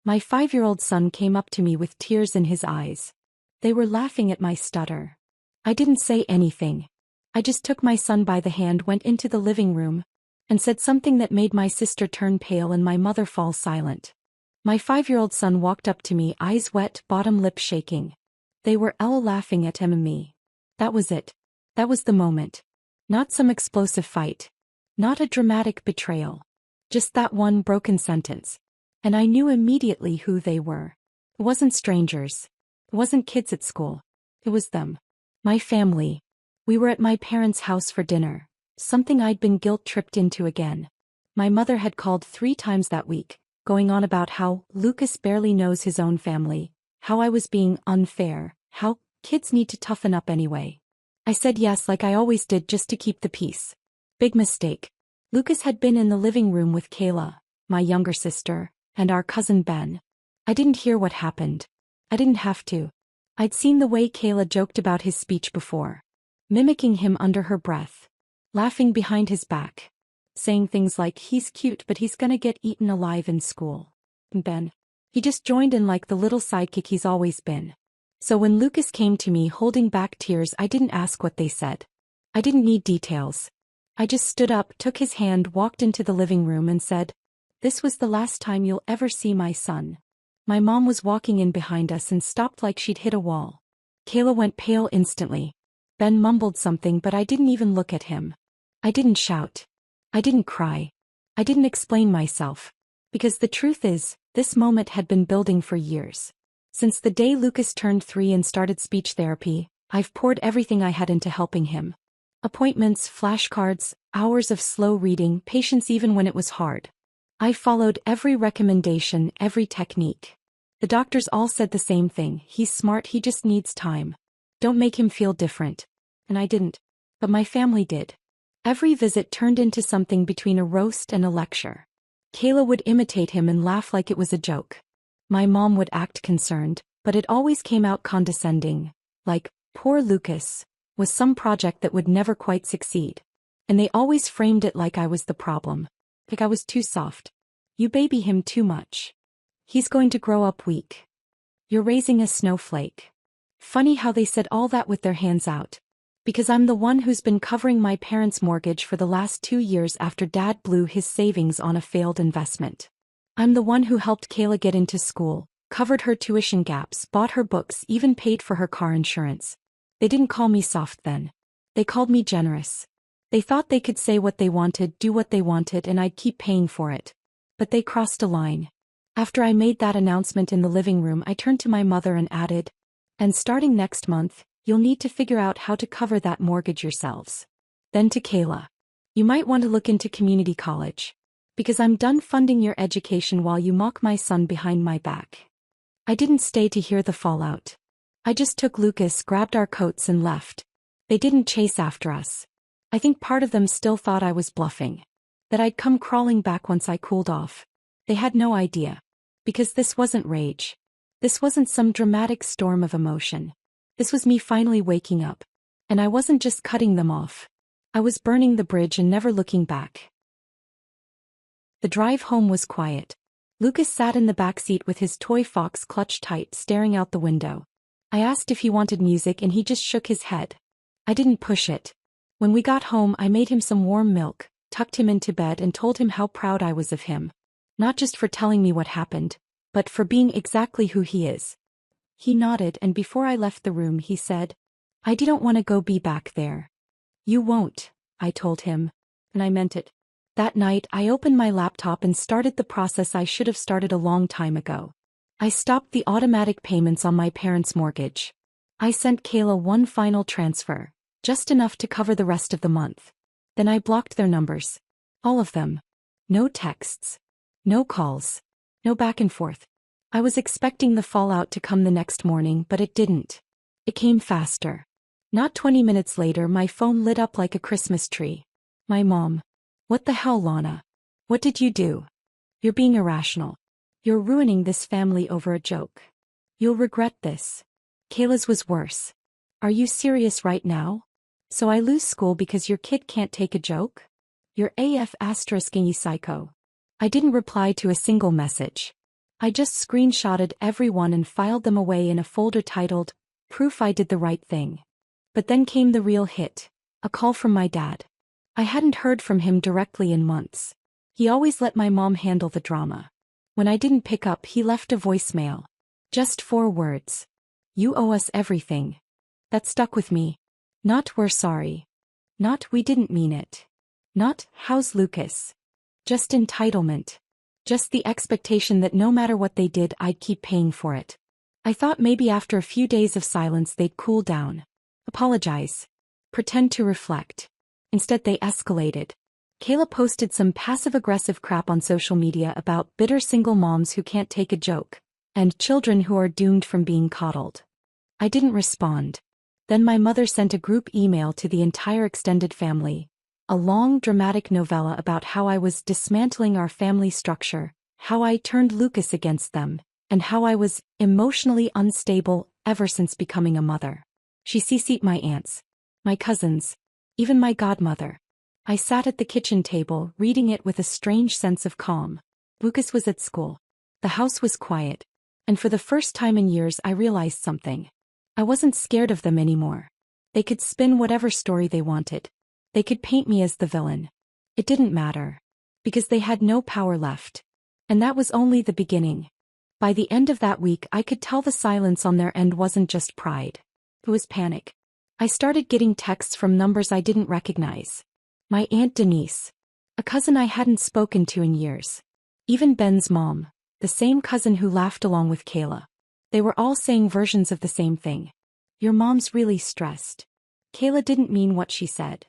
My 5-year-old son came up to me with tears in his eyes. They were laughing at my stutter. I didn't say anything. I just took my son by the hand, went into the living room, and said something that made my sister turn pale and my mother fall silent. My 5-year-old son walked up to me, eyes wet, bottom lip shaking. They were all laughing at him and me. That was it. That was the moment. Not some explosive fight. Not a dramatic betrayal. Just that one broken sentence. And I knew immediately who they were. It wasn't strangers. It wasn't kids at school. It was them. My family. We were at my parents' house for dinner. Something I'd been guilt-tripped into again. My mother had called 3 times that week, going on about how Lucas barely knows his own family, how I was being unfair, how kids need to toughen up anyway. I said yes like I always did just to keep the peace. Big mistake. Lucas had been in the living room with Kayla, my younger sister, and our cousin Ben. I didn't hear what happened. I didn't have to. I'd seen the way Kayla joked about his speech before. Mimicking him under her breath. Laughing behind his back. Saying things like, he's cute but he's gonna get eaten alive in school. And Ben. He just joined in like the little sidekick he's always been. So when Lucas came to me holding back tears, I didn't ask what they said. I didn't need details. I just stood up, took his hand, walked into the living room and said, "This was the last time you'll ever see my son." My mom was walking in behind us and stopped like she'd hit a wall. Kayla went pale instantly. Ben mumbled something but I didn't even look at him. I didn't shout. I didn't cry. I didn't explain myself. Because the truth is, this moment had been building for years. Since the day Lucas turned 3 and started speech therapy, I've poured everything I had into helping him. Appointments, flashcards, hours of slow reading, patience even when it was hard. I followed every recommendation, every technique. The doctors all said the same thing: he's smart, he just needs time. Don't make him feel different. And I didn't. But my family did. Every visit turned into something between a roast and a lecture. Kayla would imitate him and laugh like it was a joke. My mom would act concerned, but it always came out condescending. Like, poor Lucas, was some project that would never quite succeed. And they always framed it like I was the problem. Like I was too soft. You baby him too much. He's going to grow up weak. You're raising a snowflake. Funny how they said all that with their hands out. Because I'm the one who's been covering my parents' mortgage for the last 2 years after Dad blew his savings on a failed investment. I'm the one who helped Kayla get into school, covered her tuition gaps, bought her books, even paid for her car insurance. They didn't call me soft then. They called me generous. They thought they could say what they wanted, do what they wanted, and I'd keep paying for it. But they crossed a line. After I made that announcement in the living room, I turned to my mother and added, "And starting next month, you'll need to figure out how to cover that mortgage yourselves." Then to Kayla. "You might want to look into community college. Because I'm done funding your education while you mock my son behind my back." I didn't stay to hear the fallout. I just took Lucas, grabbed our coats and left. They didn't chase after us. I think part of them still thought I was bluffing. That I'd come crawling back once I cooled off. They had no idea. Because this wasn't rage. This wasn't some dramatic storm of emotion. This was me finally waking up. And I wasn't just cutting them off. I was burning the bridge and never looking back. The drive home was quiet. Lucas sat in the back seat with his toy fox clutched tight, staring out the window. I asked if he wanted music and he just shook his head. I didn't push it. When we got home, I made him some warm milk, tucked him into bed and told him how proud I was of him. Not just for telling me what happened, but for being exactly who he is. He nodded, and before I left the room he said, "I didn't want to go be back there." "You won't," I told him. And I meant it. That night I opened my laptop and started the process I should have started a long time ago. I stopped the automatic payments on my parents' mortgage. I sent Kayla one final transfer, just enough to cover the rest of the month. Then I blocked their numbers. All of them. No texts. No calls. No back and forth. I was expecting the fallout to come the next morning, but it didn't. It came faster. Not 20 minutes later, my phone lit up like a Christmas tree. My mom. "What the hell, Lana? What did you do? You're being irrational. You're ruining this family over a joke. You'll regret this." Kayla's was worse. "Are you serious right now? So I lose school because your kid can't take a joke? You're AF***ing psycho." I didn't reply to a single message. I just screenshotted every one and filed them away in a folder titled, Proof I Did the Right Thing. But then came the real hit, a call from my dad. I hadn't heard from him directly in months. He always let my mom handle the drama. When I didn't pick up, he left a voicemail. Just 4 words. You owe us everything. That stuck with me. Not we're sorry. Not we didn't mean it. Not how's Lucas. Just entitlement. Just the expectation that no matter what they did, I'd keep paying for it. I thought maybe after a few days of silence they'd cool down. Apologize. Pretend to reflect. Instead they escalated. Kayla posted some passive-aggressive crap on social media about bitter single moms who can't take a joke, and children who are doomed from being coddled. I didn't respond. Then my mother sent a group email to the entire extended family. A long, dramatic novella about how I was dismantling our family structure, how I turned Lucas against them, and how I was emotionally unstable ever since becoming a mother. She CC'd my aunts, my cousins, even my godmother. I sat at the kitchen table, reading it with a strange sense of calm. Lucas was at school. The house was quiet. And for the first time in years I realized something. I wasn't scared of them anymore. They could spin whatever story they wanted. They could paint me as the villain. It didn't matter. Because they had no power left. And that was only the beginning. By the end of that week I could tell the silence on their end wasn't just pride. It was panic. I started getting texts from numbers I didn't recognize. My Aunt Denise. A cousin I hadn't spoken to in years. Even Ben's mom, the same cousin who laughed along with Kayla. They were all saying versions of the same thing. Your mom's really stressed. Kayla didn't mean what she said.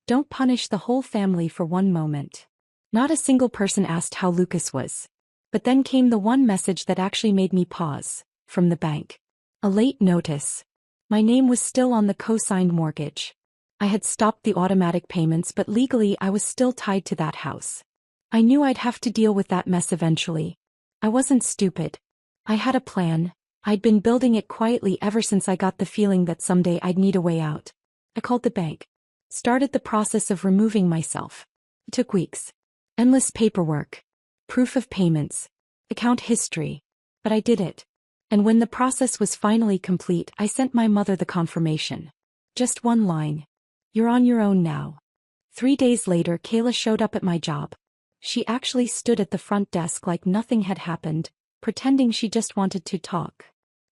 Don't punish the whole family for one moment. Not a single person asked how Lucas was. But then came the one message that actually made me pause, from the bank. A late notice. My name was still on the co-signed mortgage. I had stopped the automatic payments, but legally I was still tied to that house. I knew I'd have to deal with that mess eventually. I wasn't stupid. I had a plan. I'd been building it quietly ever since I got the feeling that someday I'd need a way out. I called the bank. Started the process of removing myself. It took weeks. Endless paperwork. Proof of payments. Account history. But I did it. And when the process was finally complete, I sent my mother the confirmation. Just one line. You're on your own now. 3 days later, Kayla showed up at my job. She actually stood at the front desk like nothing had happened, pretending she just wanted to talk.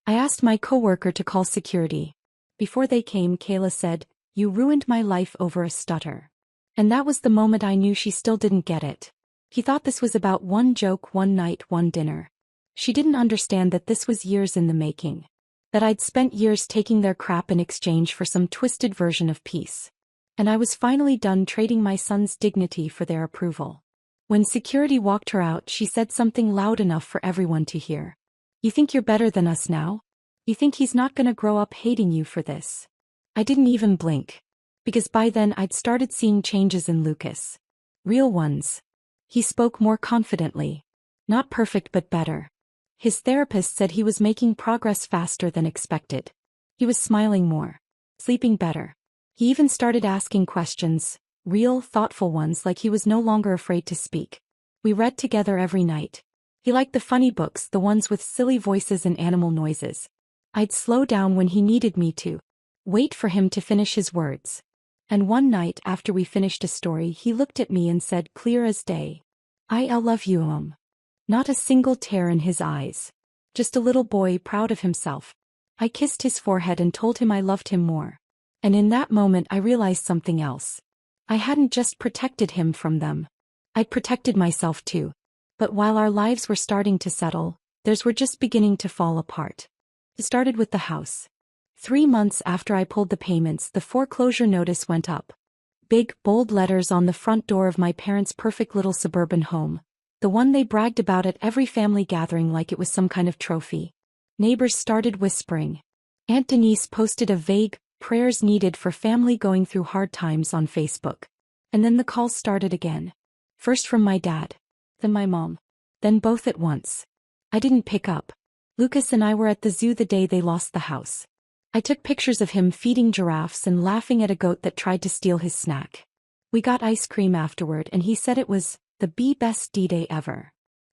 I asked my coworker to call security. Before they came, Kayla said, "You ruined my life over a stutter." And that was the moment I knew she still didn't get it. He thought this was about one joke, one night, one dinner. She didn't understand that this was years in the making. That I'd spent years taking their crap in exchange for some twisted version of peace. And I was finally done trading my son's dignity for their approval. When security walked her out, she said something loud enough for everyone to hear. "You think you're better than us now? You think he's not gonna grow up hating you for this?" I didn't even blink. Because by then I'd started seeing changes in Lucas. Real ones. He spoke more confidently. Not perfect but better. His therapist said he was making progress faster than expected. He was smiling more. Sleeping better. He even started asking questions. Real, thoughtful ones, like he was no longer afraid to speak. We read together every night. He liked the funny books, the ones with silly voices and animal noises. I'd slow down when he needed me to. Wait for him to finish his words. And one night after we finished a story, he looked at me and said, clear as day, "I love you, Not a single tear in his eyes. Just a little boy proud of himself. I kissed his forehead and told him I loved him more. And in that moment I realized something else. I hadn't just protected him from them. I'd protected myself too. But while our lives were starting to settle, theirs were just beginning to fall apart. It started with the house. 3 months after I pulled the payments, the foreclosure notice went up. Big, bold letters on the front door of my parents' perfect little suburban home. The one they bragged about at every family gathering like it was some kind of trophy. Neighbors started whispering. Aunt Denise posted a vague, prayers needed for family going through hard times on Facebook. And then the calls started again. First from my dad. Then my mom. Then both at once. I didn't pick up. Lucas and I were at the zoo the day they lost the house. I took pictures of him feeding giraffes and laughing at a goat that tried to steal his snack. We got ice cream afterward and he said it was the best D-Day ever.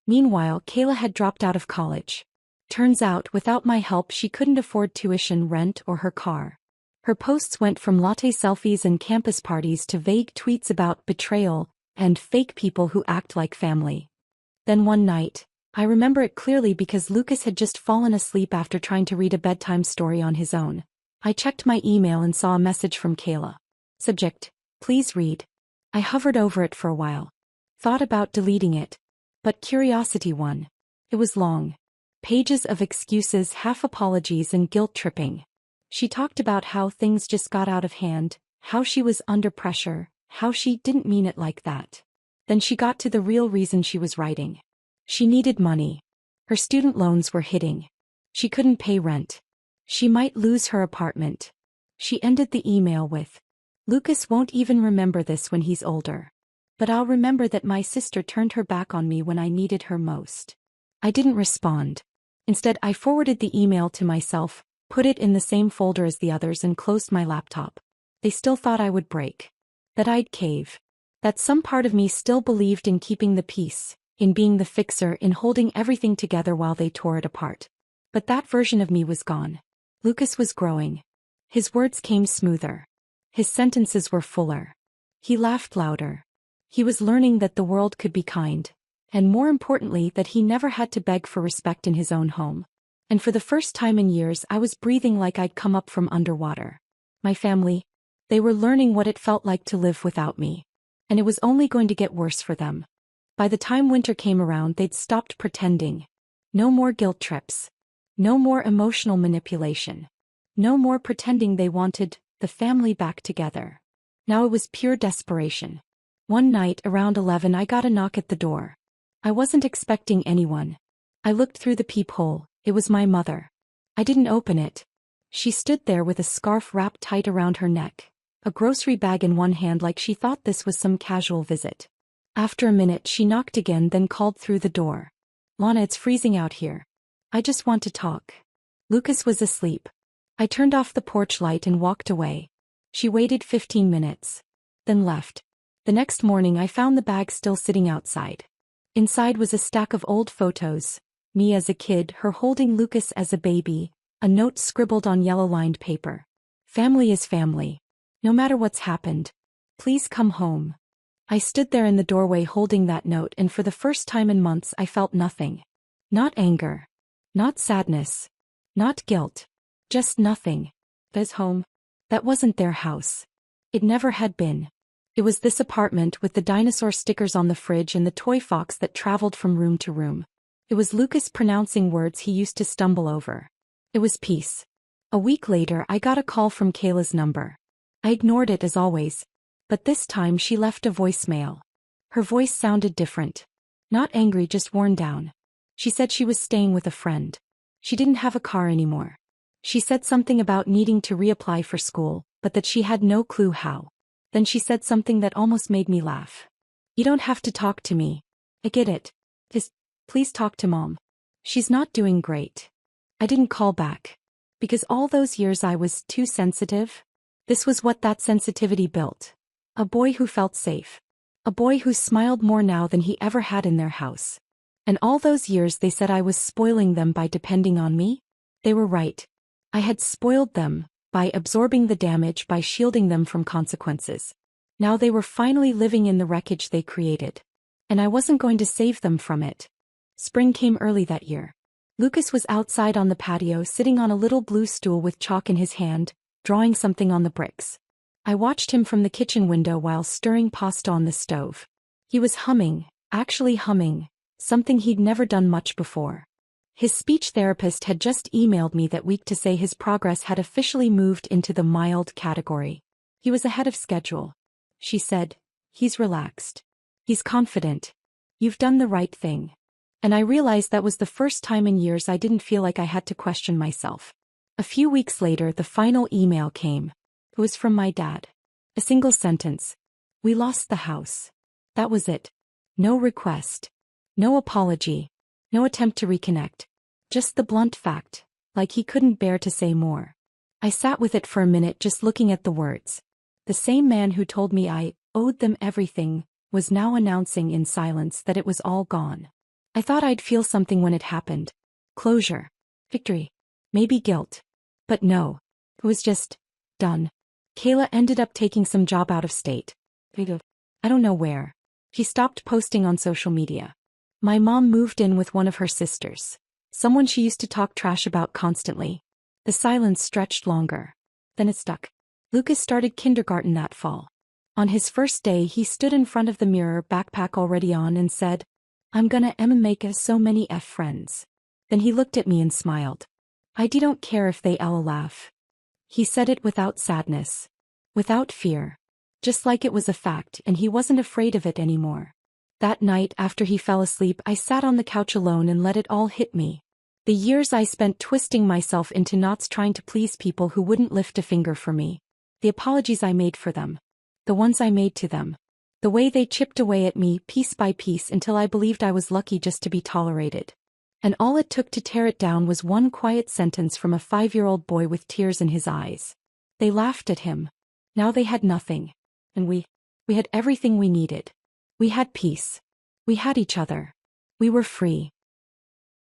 Meanwhile, Kayla had dropped out of college. Turns out, without my help, she couldn't afford tuition, rent, or her car. Her posts went from latte selfies and campus parties to vague tweets about betrayal and fake people who act like family. Then one night, I remember it clearly because Lucas had just fallen asleep after trying to read a bedtime story on his own. I checked my email and saw a message from Kayla. Subject: please read. I hovered over it for a while. Thought about deleting it. But curiosity won. It was long. Pages of excuses, half apologies, and guilt tripping. She talked about how things just got out of hand, how she was under pressure, how she didn't mean it like that. Then she got to the real reason she was writing. She needed money. Her student loans were hitting. She couldn't pay rent. She might lose her apartment. She ended the email with, "Lucas won't even remember this when he's older. But I'll remember that my sister turned her back on me when I needed her most." I didn't respond. Instead, I forwarded the email to myself, put it in the same folder as the others, and closed my laptop. They still thought I would break. That I'd cave. That some part of me still believed in keeping the peace, in being the fixer, in holding everything together while they tore it apart. But that version of me was gone. Lucas was growing. His words came smoother. His sentences were fuller. He laughed louder. He was learning that the world could be kind. And more importantly, that he never had to beg for respect in his own home. And for the first time in years, I was breathing like I'd come up from underwater. My family, they were learning what it felt like to live without me. And it was only going to get worse for them. By the time winter came around, they'd stopped pretending. No more guilt trips. No more emotional manipulation. No more pretending they wanted the family back together. Now it was pure desperation. One night around 11, I got a knock at the door. I wasn't expecting anyone. I looked through the peephole. It was my mother. I didn't open it. She stood there with a scarf wrapped tight around her neck, a grocery bag in one hand, like she thought this was some casual visit. After a minute, she knocked again, then called through the door. "Lana, it's freezing out here. I just want to talk." Lucas was asleep. I turned off the porch light and walked away. She waited 15 minutes. Then left. The next morning, I found the bag still sitting outside. Inside was a stack of old photos. Me as a kid, her holding Lucas as a baby, a note scribbled on yellow-lined paper. "Family is family. No matter what's happened. Please come home." I stood there in the doorway holding that note, and for the first time in months I felt nothing. Not anger. Not sadness. Not guilt. Just nothing. This home. That wasn't their house. It never had been. It was this apartment with the dinosaur stickers on the fridge and the toy fox that traveled from room to room. It was Lucas pronouncing words he used to stumble over. It was peace. A week later, I got a call from Kayla's number. I ignored it as always, but this time she left a voicemail. Her voice sounded different. Not angry, just worn down. She said she was staying with a friend. She didn't have a car anymore. She said something about needing to reapply for school, but that she had no clue how. Then she said something that almost made me laugh. "You don't have to talk to me. I get it. Just, please talk to Mom. She's not doing great." I didn't call back. Because all those years I was too sensitive. This was what that sensitivity built. A boy who felt safe. A boy who smiled more now than he ever had in their house. And all those years they said I was spoiling them by depending on me. They were right. I had spoiled them by absorbing the damage, by shielding them from consequences. Now they were finally living in the wreckage they created. And I wasn't going to save them from it. Spring came early that year. Lucas was outside on the patio, sitting on a little blue stool with chalk in his hand, drawing something on the bricks. I watched him from the kitchen window while stirring pasta on the stove. He was humming, actually humming, something he'd never done much before. His speech therapist had just emailed me that week to say his progress had officially moved into the mild category. He was ahead of schedule. She said, "He's relaxed. He's confident. You've done the right thing." And I realized that was the first time in years I didn't feel like I had to question myself. A few weeks later, the final email came. It was from my dad. A single sentence. "We lost the house." That was it. No request. No apology. No attempt to reconnect. Just the blunt fact, like he couldn't bear to say more. I sat with it for a minute, just looking at the words. The same man who told me I owed them everything was now announcing in silence that it was all gone. I thought I'd feel something when it happened. Closure. Victory. Maybe guilt. But no. It was just done. Kayla ended up taking some job out of state. I don't know where. She stopped posting on social media. My mom moved in with one of her sisters. Someone she used to talk trash about constantly. The silence stretched longer. Then it stuck. Lucas started kindergarten that fall. On his first day he stood in front of the mirror, backpack already on, and said, "I'm gonna make so many friends." Then he looked at me and smiled. "I don't care if they all laugh." He said it without sadness. Without fear. Just like it was a fact, and he wasn't afraid of it anymore. That night after he fell asleep, I sat on the couch alone and let it all hit me. The years I spent twisting myself into knots trying to please people who wouldn't lift a finger for me. The apologies I made for them. The ones I made to them. The way they chipped away at me piece by piece until I believed I was lucky just to be tolerated. And all it took to tear it down was one quiet sentence from a 5-year-old boy with tears in his eyes. They laughed at him. Now they had nothing. And we had everything we needed. We had peace. We had each other. We were free.